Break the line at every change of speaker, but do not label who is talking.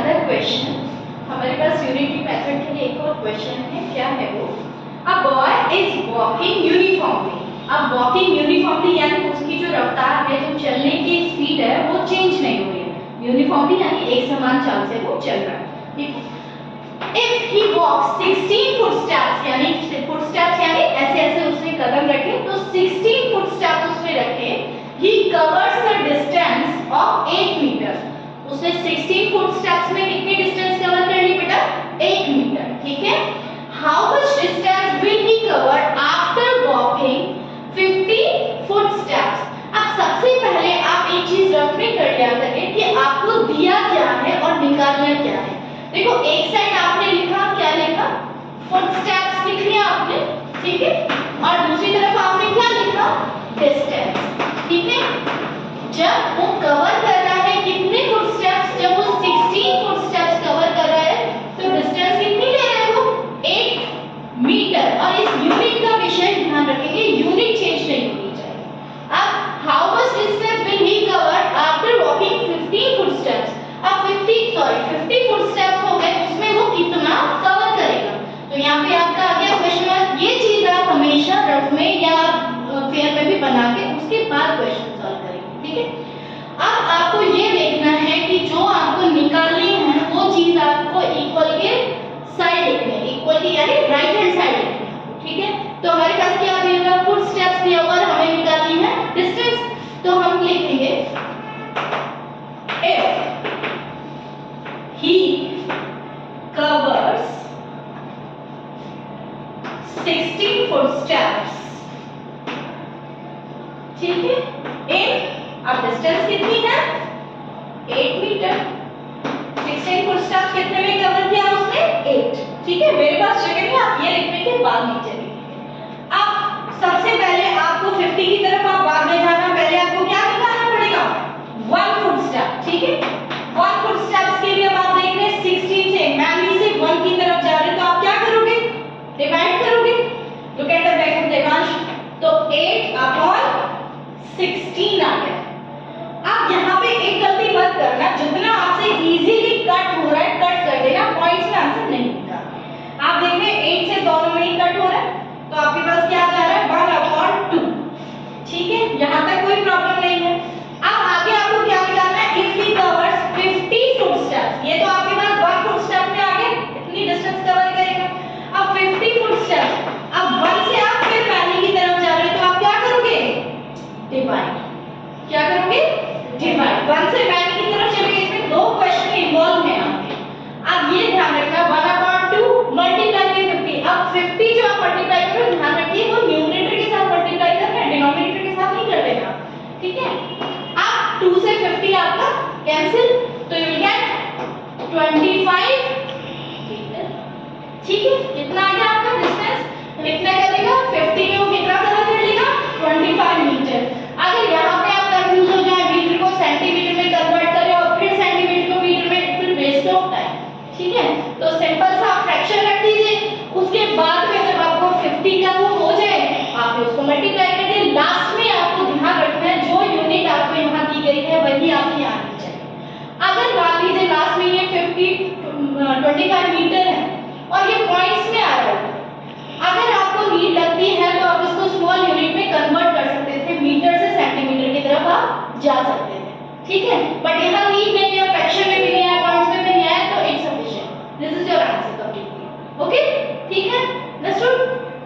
Another question. हमारे पास unity method के लिए एक और क्वेश्चन है। क्या है वो? A boy is walking uniformly. अब वॉकिंग यूनिफॉर्मली यानी उसकी जो रफ्तार है, जो चलने की स्पीड है, वो चेंज नहीं हो रही है। यूनिफॉर्मली यानी एक समान चाल से वो चल रहा है, ठीक है। If he walks 16 footsteps, यानी footsteps यानी ऐसे ऐसे उसने कदम रखे, तो 16 footsteps उसने रखे, he covers the distance of 8 meter। उसने 16 footsteps में कितनी डिस्टेंस कवर कर ली बेटा? 8 मीटर, ठीक है। How much distance will he cover after walking 50 footsteps? अब सबसे पहले आप एक चीज रफ में कर लिया करें कि आपको दिया क्या है और निकालना क्या है। देखो, एक साइड आपने लिखा, क्या लिखा? फुटस्टेप्स लिख लिया आपने, ठीक है, और दूसरी तरफ आपने क्या लिखा? डिस्टेंस, ठीक है। जब वो कवर कर रहा है कितने फुटस्टेप्स? जब वो 16 फुटस्टेप्स कवर कर रहा है तो डिस्टेंस कितनी ले रहा है वो? 8 मीटर। और इस यूनिट का विशेष ध्यान रखेंगे, यूनिट चेंज नहीं होनी चाहिए। अब how much distance will he cover after walking 15 footsteps? अब 50 फुटस्टेप्स हो गए, उसमें वो कितना कवर करेगा? तो यहाँ पे आपका आ गया क्वेश्चन। ये चीज आप हमेशा रफ में या फेयर में भी बना के उसके बाद क्वेश्चन सॉल्व करेंगे, ठीक है। अब आपको ये देखना है कि जो आपको निकालनी है वो चीज आपको इक्वल के साइड लिखनी है, इक्वल की यानी राइट हैंड साइड लिखनी है, ठीक है। तो हमारे पास क्या दिया हुआ? फुटस्टेप्स दिया हुआ और हमें निकालनी है डिस्टेंस। तो हम लिखेंगे इफ he covers 16 footsteps, ठीक है। अब डिस्टेंस कितनी है? 8 मीटर। 16 फुटस्टेप्स कितने में कवर किया उसने? 8, ठीक है। मेरे पास जगह नहीं, आप ये लिखने के बाद नीचे लिखेंगे। अब सबसे पहले आपको 50 की तरफ आप बाद में जाना, पहले आपको क्या निकालना पड़ेगा? 1 फुटस्टेप, ठीक है। 1 फुटस्टेप्स के लिए आप देख रहे हैं 16 से मैनी से 1 की तरफ जा रहे हैं, तो आप क्या करोगे? डिवाइड करोगे। Look at the back of Devansh. तो 8 अपॉन 16 आ गया। अब यहाँ पे एक गलती मत करना, जितना आपसे इजीली कट हो रहा है कट कर देना, पॉइंट्स में आंसर नहीं लिखा। आप देख रहे हैं 8 से दोनों में ही कट हो रहा है, तो आपके पास क्या जा रहा है? 1/2, ठीक है। यहाँ तक कोई प्रॉब्लम नहीं है। अब आगे आपको क्या निकालना है? इफ ही कवर्स 50 फुटस्टेप्स, ये तो आपके पास 1 फुटस्टेप में आ गए, इतनी डिस्टेंस कवर करेगा। अब 50 फुटस्टेप्स, अब 1 से आप फिर मैनी की तरफ जा रहे हैं, तो आप क्या करोगे? डिवाइड। क्या करोगे? डिवाइड। 1 से मैनी की तरफ चलेंगे, इसमें 2 क्वेश्चन इन्वॉल्व हैं आपके। अब ये ध्यान रखना 1/2 मल्टीप्लाई बाय 50। अब 50 जो आप मल्टीप्लाई करो, ध्यान रखिए वो न्यूमरेटर के साथ मल्टीप्लाई करना है, डिनोमिनेटर के साथ नहीं कर देना, ठीक है। अब 2 से 50 आपका कैंसिल, तो यू विल गेट 25 मीटर, ठीक है। कितना आ गया आपका डिस्टेंस? कितना करेगा? 50 में वो कितना कवर कर लेगा? 25 मीटर। अगर यहाँ पे आप कंफ्यूज हो जाए, मीटर को सेंटीमीटर में कन्वर्ट करें और फिर सेंटीमीटर को मीटर में, फिर वेस्ट ऑफ टाइम, ठीक है। तो सिंपल सा फ्रैक्शन रख दीजिए, उसके बाद में जब आपको 50 का वो हो जाए, आप उसको मल्टीप्लाई कर दीजिए। लास्ट में आपको ध्यान रखना है जो यूनिट आपको यहाँ दी गई है वही आपकी आनी चाहिए। अगर मान लीजिए लास्ट में ये 25 मीटर है और ये पॉइंट्स में आ रहा है, अगर आपको नीड लगती है तो आप इसको स्मॉल यूनिट में कन्वर्ट कर सकते थे, मीटर से सेंटीमीटर की तरफ आप जा सकते थे, ठीक है। बट यहाँ नीड नहीं है, फ्रैक्शन में भी नहीं है, पॉइंट्स में भी नहीं है, तो it's sufficient. This is your answer completely, okay, ठीक है। नेक्स्ट